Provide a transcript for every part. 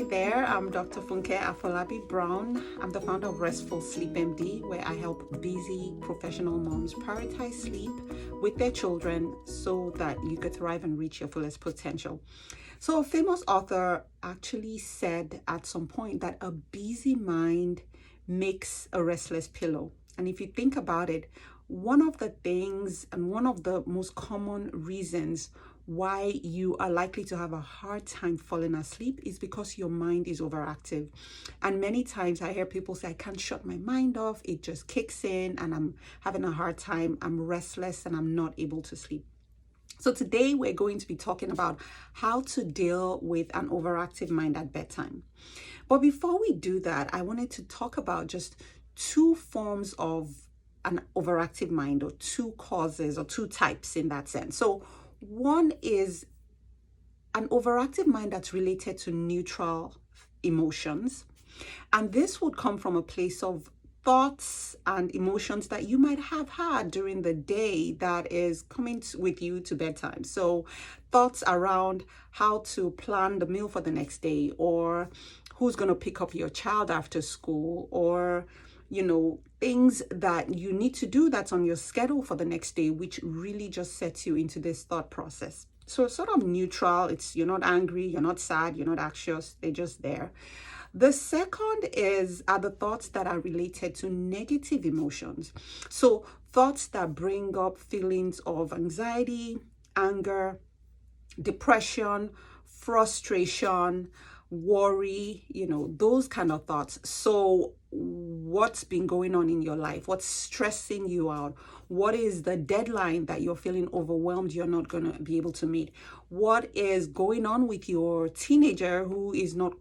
Hi there, I'm Dr. Funke Afolabi Brown. I'm the founder of Restful Sleep MD, where I help busy professional moms prioritize sleep with their children so that you could thrive and reach your fullest potential. So, a famous author actually said at some point that a busy mind makes a restless pillow. And if you think about it, one of the things and one of the most common reasons why you are likely to have a hard time falling asleep is because your mind is overactive. And many times I hear people say, I can't shut my mind off, it just kicks in and I'm having a hard time, I'm restless and I'm not able to sleep. So today we're going to be talking about how to deal with an overactive mind at bedtime. But before we do that, I wanted to talk about just two forms of an overactive mind, or two causes or two types in that sense. So one is an overactive mind that's related to neutral emotions. And this would come from a place of thoughts and emotions that you might have had during the day that is coming with you to bedtime. So thoughts around how to plan the meal for the next day, or who's going to pick up your child after school, or things that you need to do that's on your schedule for the next day, which really just sets you into this thought process. So it's sort of neutral. You're not angry, you're not sad, you're not anxious, they're just there. The second are the thoughts that are related to negative emotions. So thoughts that bring up feelings of anxiety, anger, depression, frustration, worry, those kind of thoughts. So what's been going on in your life? What's stressing you out? What is the deadline that you're feeling overwhelmed you're not going to be able to meet? What is going on with your teenager who is not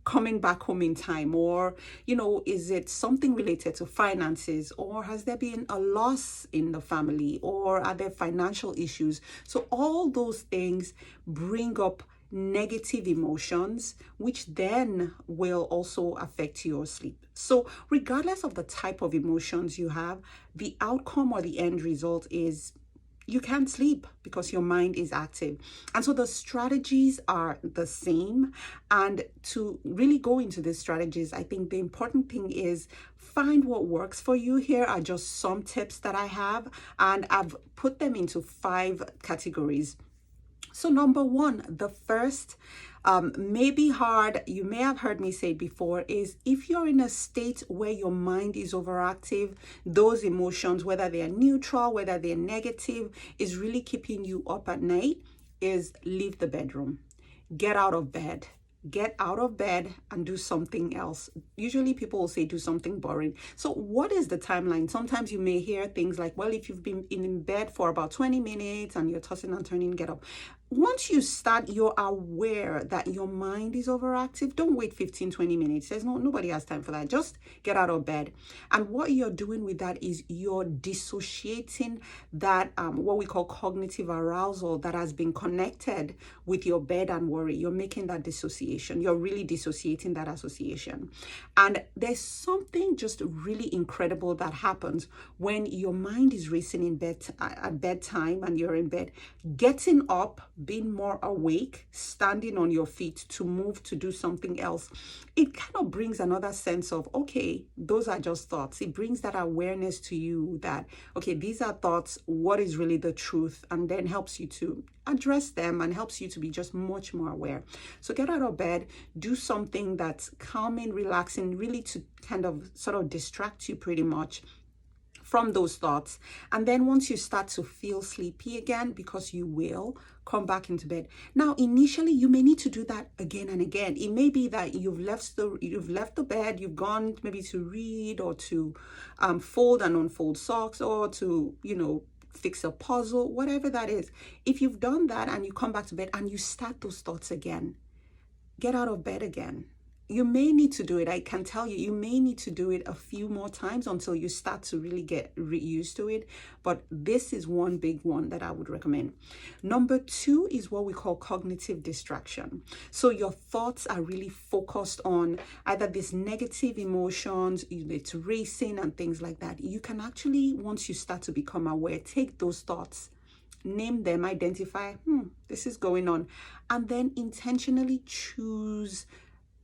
coming back home in time? Or is it something related to finances, or has there been a loss in the family, or are there financial issues? So all those things bring up negative emotions, which then will also affect your sleep. So regardless of the type of emotions you have, the outcome or the end result is you can't sleep because your mind is active. And so the strategies are the same. And to really go into these strategies, I think the important thing is find what works for you. Here are just some tips that I have, and I've put them into 5 categories. So number one, the first may be hard, you may have heard me say before, is if you're in a state where your mind is overactive, those emotions, whether they're neutral, whether they're negative, is really keeping you up at night, is leave the bedroom. Get out of bed. Get out of bed and do something else. Usually people will say do something boring. So what is the timeline? Sometimes you may hear things like, well, if you've been in bed for about 20 minutes and you're tossing and turning, get up. Once you start, you're aware that your mind is overactive. Don't wait 15, 20 minutes. Nobody has time for that. Just get out of bed. And what you're doing with that is you're dissociating that, what we call cognitive arousal that has been connected with your bed and worry. You're making that dissociation. You're really dissociating that association. And there's something just really incredible that happens when your mind is racing in bed at bedtime and you're in bed. Getting up, being more awake, standing on your feet to move, to do something else, it kind of brings another sense of, okay, those are just thoughts. It brings that awareness to you that, okay, these are thoughts, what is really the truth? And then helps you to address them and helps you to be just much more aware. So get out of bed, do something that's calming, relaxing, really to kind of sort of distract you pretty much from those thoughts. And then once you start to feel sleepy again, because you will, come back into bed. Now, initially, you may need to do that again and again. It may be that you've left the bed, you've gone maybe to read or to fold and unfold socks, or to, fix a puzzle, whatever that is. If you've done that and you come back to bed and you start those thoughts again, get out of bed again. You may need to do it. I can tell you may need to do it a few more times until you start to really get used to it. But this is one big one that I would recommend. Number 2 is what we call cognitive distraction. So your thoughts are really focused on either these negative emotions, it's racing and things like that. You can actually, once you start to become aware, take those thoughts, name them, identify, this is going on, and then intentionally choose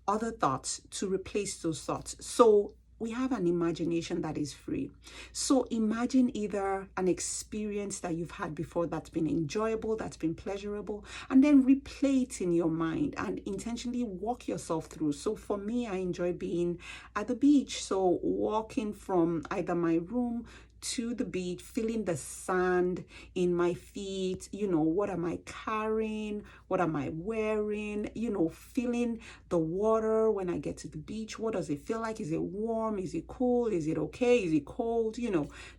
other thoughts to replace those thoughts. So we have an imagination that is free. So imagine either an experience that you've had before that's been enjoyable, that's been pleasurable, and then replay it in your mind and intentionally walk yourself through. So for me, I enjoy being at the beach. So walking from either my room to the beach, feeling the sand in my feet, what am I carrying? What am I wearing? Feeling the water when I get to the beach. What does it feel like? Is it warm? Is it cool? Is it okay? Is it cold?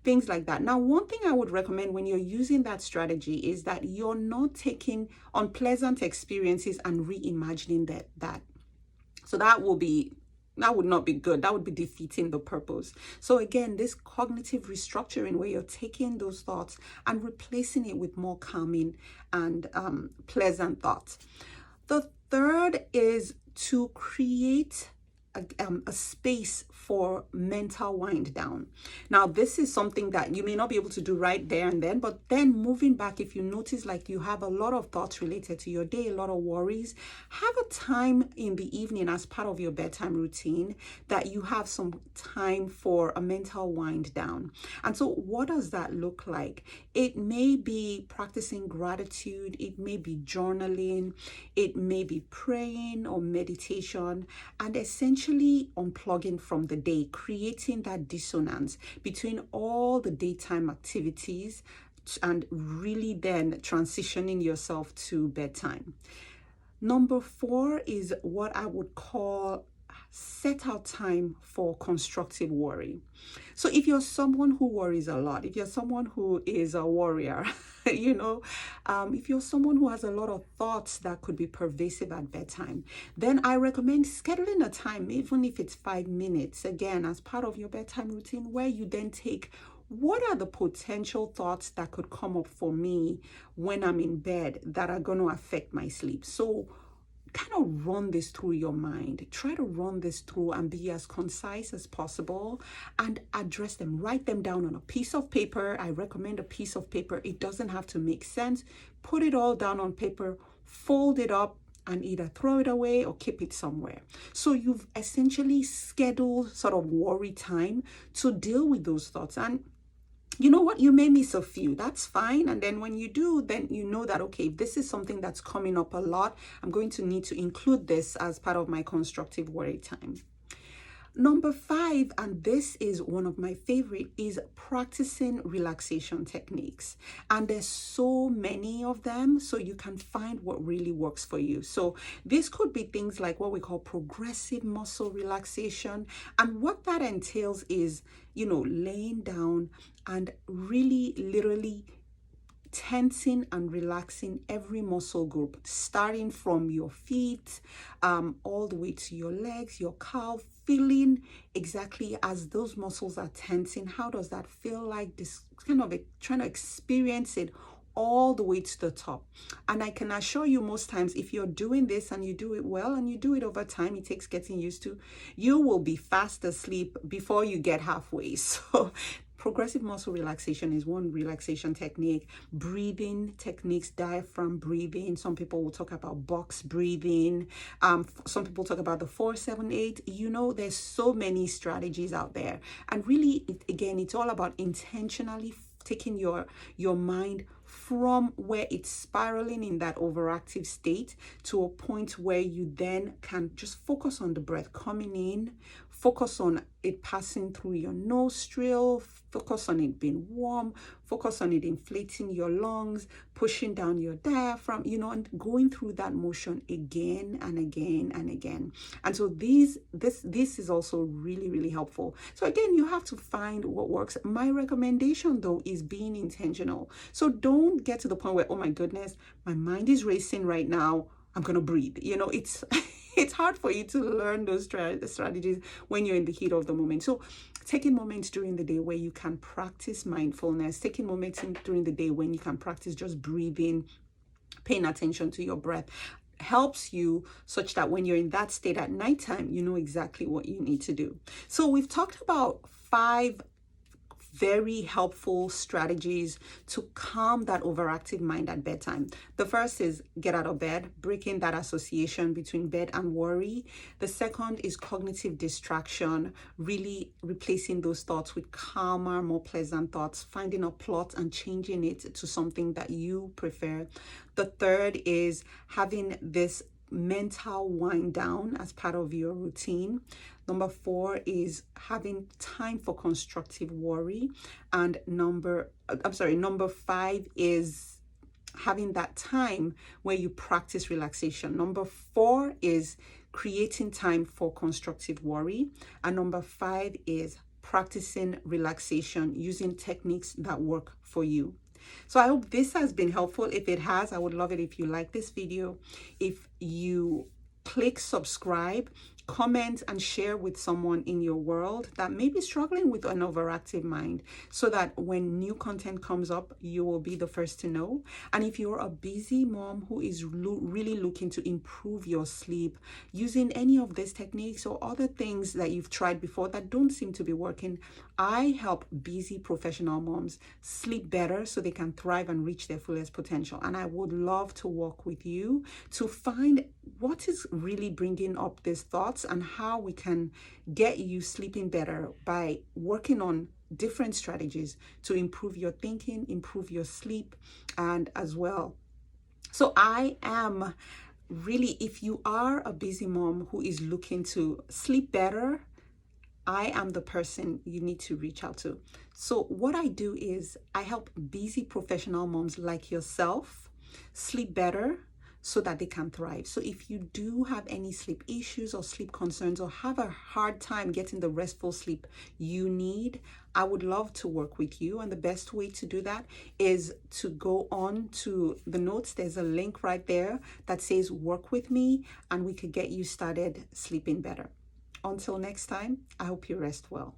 Things like that. Now, one thing I would recommend when you're using that strategy is that you're not taking unpleasant experiences and reimagining that. So that would not be good. That would be defeating the purpose. So again, this cognitive restructuring where you're taking those thoughts and replacing it with more calming and pleasant thoughts. The third is to create a space for mental wind down. Now, this is something that you may not be able to do right there and then, but then moving back, if you notice like you have a lot of thoughts related to your day, a lot of worries, have a time in the evening as part of your bedtime routine that you have some time for a mental wind down. And so what does that look like? It may be practicing gratitude, it may be journaling, it may be praying or meditation, and essentially unplugging from the day, creating that dissonance between all the daytime activities and really then transitioning yourself to bedtime. Number 4 is what I would call set out time for constructive worry. So if you're someone who worries a lot, if you're someone who is a worrier, if you're someone who has a lot of thoughts that could be pervasive at bedtime, then I recommend scheduling a time, even if it's 5 minutes, again, as part of your bedtime routine, where you then take what are the potential thoughts that could come up for me when I'm in bed that are going to affect my sleep. So kind of run this through your mind. Try to run this through and be as concise as possible and address them. Write them down on a piece of paper. I recommend a piece of paper. It doesn't have to make sense. Put it all down on paper, fold it up, and either throw it away or keep it somewhere. So you've essentially scheduled sort of worry time to deal with those thoughts. And you know what? You may miss a few. That's fine. And then when you do, then you know that, okay, if this is something that's coming up a lot, I'm going to need to include this as part of my constructive worry time. Number 5, and this is one of my favorite, is practicing relaxation techniques. And there's so many of them, so you can find what really works for you. So this could be things like what we call progressive muscle relaxation. And what that entails is, laying down and really literally tensing and relaxing every muscle group, starting from your feet, all the way to your legs, your calf, feeling exactly as those muscles are tensing. How does that feel like? This kind of trying to experience it all the way to the top. And I can assure you, most times, if you're doing this and you do it well and you do it over time, it takes getting used to, you will be fast asleep before you get halfway. So progressive muscle relaxation is one relaxation technique. Breathing techniques, diaphragm breathing. Some people will talk about box breathing. Some people talk about the 4-7-8. There's so many strategies out there. And really, it's all about intentionally taking your mind from where it's spiraling in that overactive state to a point where you then can just focus on the breath coming in, focus on it passing through your nostril, focus on it being warm, focus on it inflating your lungs, pushing down your diaphragm, and going through that motion again and again and again. And so this is also really, really helpful. So again, you have to find what works. My recommendation, though, is being intentional. So don't get to the point where, oh my goodness, my mind is racing right now, I'm going to breathe. It's hard for you to learn those strategies when you're in the heat of the moment. So taking moments during the day where you can practice mindfulness, taking moments during the day when you can practice just breathing, paying attention to your breath, helps you such that when you're in that state at nighttime, you know exactly what you need to do. So we've talked about 5 very helpful strategies to calm that overactive mind at bedtime. The first is get out of bed, breaking that association between bed and worry. The second is cognitive distraction, really replacing those thoughts with calmer, more pleasant thoughts, finding a plot and changing it to something that you prefer. The third is having this mental wind down as part of your routine. Number 4 is having time for constructive worry. And number 5 is having that time where you practice relaxation. Number 4 is creating time for constructive worry. And number 5 is practicing relaxation using techniques that work for you. So I hope this has been helpful. If it has, I would love it if you like this video. If you click subscribe, comment and share with someone in your world that may be struggling with an overactive mind, so that when new content comes up, you will be the first to know. And if you're a busy mom who is really looking to improve your sleep using any of these techniques or other things that you've tried before that don't seem to be working, I help busy professional moms sleep better so they can thrive and reach their fullest potential. And I would love to work with you to find what is really bringing up these thoughts and how we can get you sleeping better by working on different strategies to improve your thinking, improve your sleep, and as well. So I am really, if you are a busy mom who is looking to sleep better, I am the person you need to reach out to. So what I do is I help busy professional moms like yourself sleep better so that they can thrive. So if you do have any sleep issues or sleep concerns or have a hard time getting the restful sleep you need, I would love to work with you. And the best way to do that is to go on to the notes. There's a link right there that says work with me, and we could get you started sleeping better. Until next time, I hope you rest well.